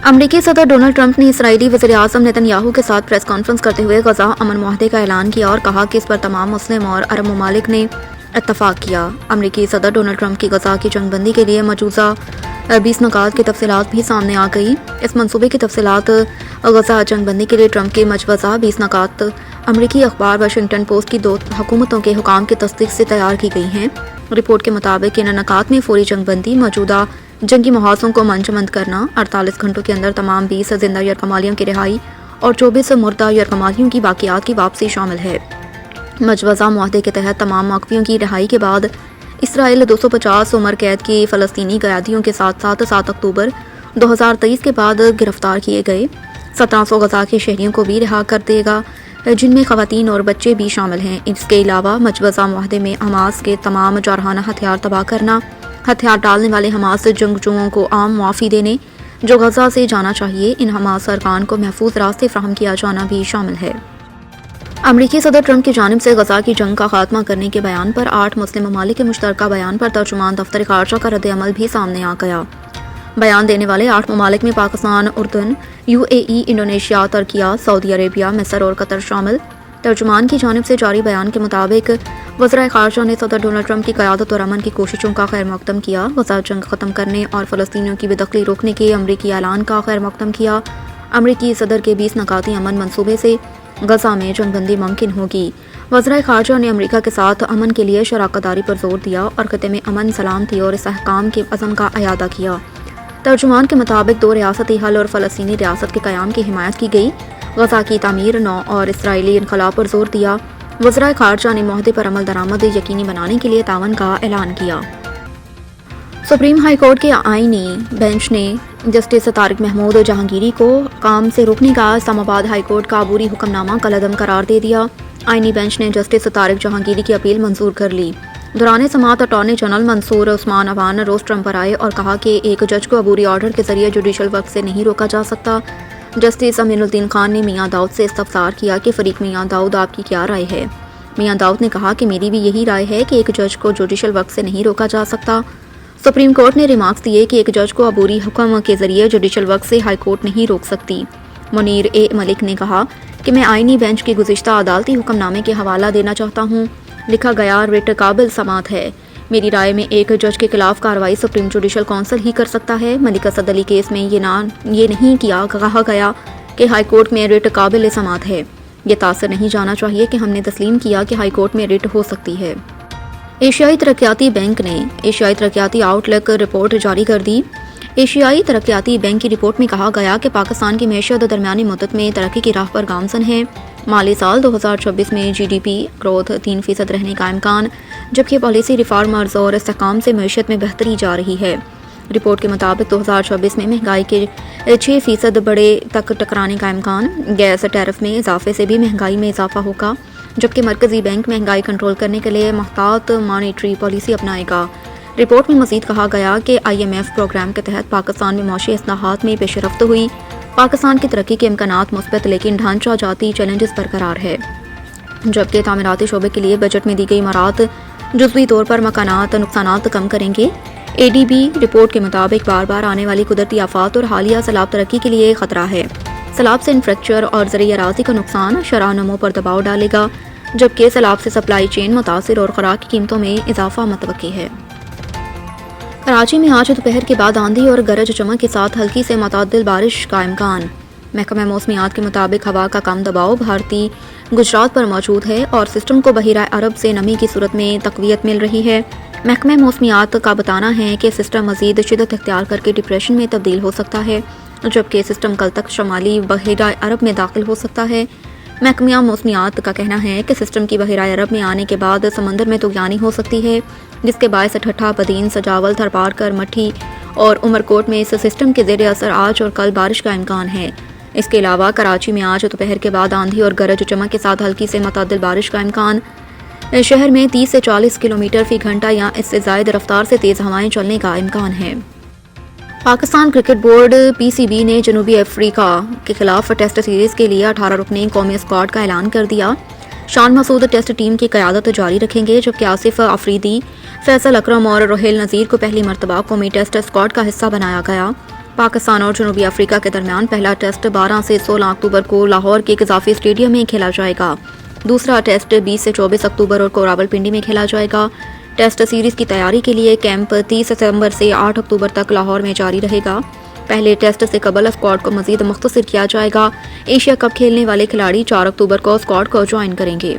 امریکی صدر Donald Trump نے اسرائیلی وزیراعظم نیتن کے ساتھ پریس کانفرنس کرتے ہوئے غزہ امن معاہدے کا اعلان کیا اور کہا کہ اس پر تمام مسلم اور عرب ممالک نے اتفاق کیا۔ امریکی صدر ڈونلڈ ٹرمپ کی غزہ کی جنگ بندی کے لیے مجوزہ 20 نکات کی تفصیلات بھی سامنے آ گئی۔ اس منصوبے کی تفصیلات غزہ جنگ بندی کے لیے ٹرمپ کے مجوزہ 20 نکات امریکی اخبار واشنگٹن پوسٹ کی 2 حکومتوں کے حکام کی تصدیق سے تیار کی گئی ہیں۔ رپورٹ کے مطابق ان نکات میں فوری جنگ بندی، موجودہ جنگی محاذوں کو منجمد کرنا، 48 گھنٹوں کے اندر تمام 20 زندہ یرغمالیوں کی رہائی اور 24 مردہ یرغمالیوں کی باقیات کی واپسی شامل ہے۔ مجوزہ معاہدے کے تحت تمام موقفیوں کی رہائی کے بعد اسرائیل 250 عمر قید کی فلسطینی قیادیوں کے ساتھ 7 اکتوبر 2023 کے بعد گرفتار کیے گئے 1700 غزہ کے شہریوں کو بھی رہا کر دے گا، جن میں خواتین اور بچے بھی شامل ہیں۔ اس کے علاوہ مجوزہ معاہدے میں حماس کے تمام جارحانہ ہتھیار تباہ کرنا، ہتھیار ڈالنے والے حماس جنگجوؤں کو عام معافی دینے جو غزہ سے جانا چاہیے، ان حماس ارکان کو محفوظ راستے فراہم کیا جانا بھی شامل ہے۔ امریکی صدر ٹرمپ کی جانب سے غزہ کی جنگ کا خاتمہ کرنے کے بیان پر 8 مسلم ممالک کے مشترکہ بیان پر ترجمان دفتر خارجہ کا رد عمل بھی سامنے آ گیا۔ بیان دینے والے 8 ممالک میں پاکستان، اردن، UAE، انڈونیشیا، ترکیہ، سعودی عربیہ، مصر اور قطر شامل۔ ترجمان کی جانب سے جاری بیان کے مطابق وزرائے خارجہ نے صدر ڈونلڈ ٹرمپ کی قیادت اور امن کی کوششوں کا خیر مقدم کیا، غزہ جنگ ختم کرنے اور فلسطینیوں کی بے دخلی روکنے کے امریکی اعلان کا خیر مقدم کیا۔ امریکی صدر کے 20 نکاتی امن منصوبے سے غزہ میں جنگ بندی ممکن ہوگی۔ وزرائے خارجہ نے امریکہ کے ساتھ امن کے لیے شراکت داری پر زور دیا اور خطے میں امن، سلامتی اور استحکام کے عزم کا اعادہ کیا۔ ترجمان کے مطابق 2 ریاستی حل اور فلسطینی ریاست کے قیام کی حمایت کی گئی، غزہ کی تعمیر نو اور اسرائیلی انخلا پر زور دیا۔ وزرائے خارجہ نے معاہدے پر عمل درآمد یقینی بنانے کے لیے تعاون کا اعلان کیا۔ سپریم ہائی کورٹ کے آئینی بینچ نے جسٹس طارق محمود جہانگیری کو کام سے روکنے کا اسلام آباد ہائی کورٹ کا عبوری حکم نامہ کالعدم قرار دے دیا۔ آئینی بینچ نے جسٹس طارق جہانگیری کی اپیل منظور کر لی۔ دوران سماعت اٹارنی جنرل منصور عثمان عوان روز ٹرمپ پر آئے اور کہا کہ ایک جج کو عبوری آرڈر کے ذریعے جوڈیشل ورک سے نہیں روکا جا سکتا۔ جسٹس امین الدین خان نے میاں داؤد سے استفسار کیا کہ فریق میاں داؤد آپ کی کیا رائے ہے؟ میاں داؤد نے کہا کہ میری بھی یہی رائے ہے کہ ایک جج کو جوڈیشل ورک سے نہیں روکا جا سکتا۔ سپریم کورٹ نے ریمارکس دیے کہ ایک جج کو عبوری حکم کے ذریعے جوڈیشل ورک سے ہائی کورٹ نہیں روک سکتی۔ منیر ملک نے کہا کہ میں آئینی بینچ کی گزشتہ عدالتی حکم نامے کے حوالہ دینا چاہتا ہوں۔ لکھا گیا رٹ قابل سماعت ہے۔ میری رائے میں ایک جج کے خلاف کارروائی سپریم جوڈیشل کونسل ہی کر سکتا ہے۔ ملک اسد علی کیس میں یہ نہیں کہا گیا کہ ہائی کورٹ میں رٹ قابل سماعت ہے۔ یہ تاثر نہیں جانا چاہیے کہ ہم نے تسلیم کیا کہ ہائی کورٹ میں رٹ ہو سکتی ہے۔ ایشیائی ترقیاتی بینک نے ایشیائی ترقیاتی آؤٹ لک رپورٹ جاری کر دی۔ ایشیائی ترقیاتی بینک کی رپورٹ میں کہا گیا کہ پاکستان کی معیشت درمیانی مدت میں ترقی کی راہ پر گامزن ہے۔ مالی سال 2026 میں GDP گروتھ 3% رہنے کا امکان، جبکہ پالیسی ریفارمرز اور استحکام سے معیشت میں بہتری جا رہی ہے۔ رپورٹ کے مطابق 2026 میں مہنگائی کے 6% بڑے تک ٹکرانے کا امکان، گیس ٹیرف میں اضافے سے بھی مہنگائی میں اضافہ ہوگا، جبکہ مرکزی بینک مہنگائی کنٹرول کرنے کے لیے محتاط مانیٹری پالیسی اپنائے گا۔ رپورٹ میں مزید کہا گیا کہ IMF پروگرام کے تحت پاکستان میں معاشی اصلاحات میں پیش رفت ہوئی۔ پاکستان کی ترقی کے امکانات مثبت لیکن ڈھانچہ جاتی چیلنجز برقرار ہے، جبکہ تعمیراتی شعبے کے لیے بجٹ میں دی گئی مراعات جزوی طور پر مکانات نقصانات کم کریں گے۔ ADB رپورٹ کے مطابق بار بار آنے والی قدرتی آفات اور حالیہ سیلاب ترقی کے لیے خطرہ ہے۔ سیلاب سے انفراسٹرکچر اور زرعی اراضی کا نقصان شرح نمو پر دباؤ ڈالے گا، جبکہ سیلاب سے سپلائی چین متاثر اور خوراک کی قیمتوں میں اضافہ متوقع ہے۔ کراچی میں آج دوپہر کے بعد آندھی اور گرج چمک کے ساتھ ہلکی سے متعدل بارش کا امکان۔ محکمہ موسمیات کے مطابق ہوا کا کم دباؤ بھارتی گجرات پر موجود ہے اور سسٹم کو بحیرہ عرب سے نمی کی صورت میں تقویت مل رہی ہے۔ محکمہ موسمیات کا بتانا ہے کہ سسٹم مزید شدت اختیار کر کے ڈپریشن میں تبدیل ہو سکتا ہے، جبکہ سسٹم کل تک شمالی بحیرہ عرب میں داخل ہو سکتا ہے۔ محکمہ موسمیات کا کہنا ہے کہ سسٹم کی بحیرہ عرب میں آنے کے بعد سمندر میں طغیانی ہو سکتی ہے، جس کے باعث ٹھٹھا، بدین، سجاول، تھرپارکر، مٹھی اور عمرکوٹ میں اس سسٹم کے زیر اثر آج اور کل بارش کا امکان ہے۔ اس کے علاوہ کراچی میں آج دوپہر کے بعد آندھی اور گرج چمک کے ساتھ ہلکی سے متعدل بارش کا امکان۔ شہر میں 30 سے 40 کلومیٹر فی گھنٹہ یا اس سے زائد رفتار سے تیز ہوائیں چلنے کا امکان ہے۔ پاکستان کرکٹ بورڈ PCB نے جنوبی افریقہ کے خلاف ٹیسٹ سیریز کے لیے 18 رکنی قومی اسکواڈ کا اعلان کر دیا۔ شان مسعود ٹیسٹ ٹیم کی قیادت جاری رکھیں گے، جبکہ آصف افریدی، فیصل اکرم اور روہیل نذیر کو پہلی مرتبہ قومی ٹیسٹ اسکواڈ کا حصہ بنایا گیا۔ پاکستان اور جنوبی افریقہ کے درمیان پہلا ٹیسٹ 12 سے 16 اکتوبر کو لاہور کے قذافی اسٹیڈیم میں کھیلا جائے گا۔ دوسرا ٹیسٹ 20 سے 24 اکتوبر کو راولپنڈی میں کھیلا جائے گا۔ ٹیسٹ سیریز کی تیاری کے لیے کیمپ 30 ستمبر سے 8 اکتوبر تک لاہور میں جاری رہے گا۔ پہلے ٹیسٹ سے قبل اسکواڈ کو مزید مختصر کیا جائے گا۔ ایشیا کپ کھیلنے والے کھلاڑی 4 اکتوبر کو اسکواڈ کو جوائن کریں گے۔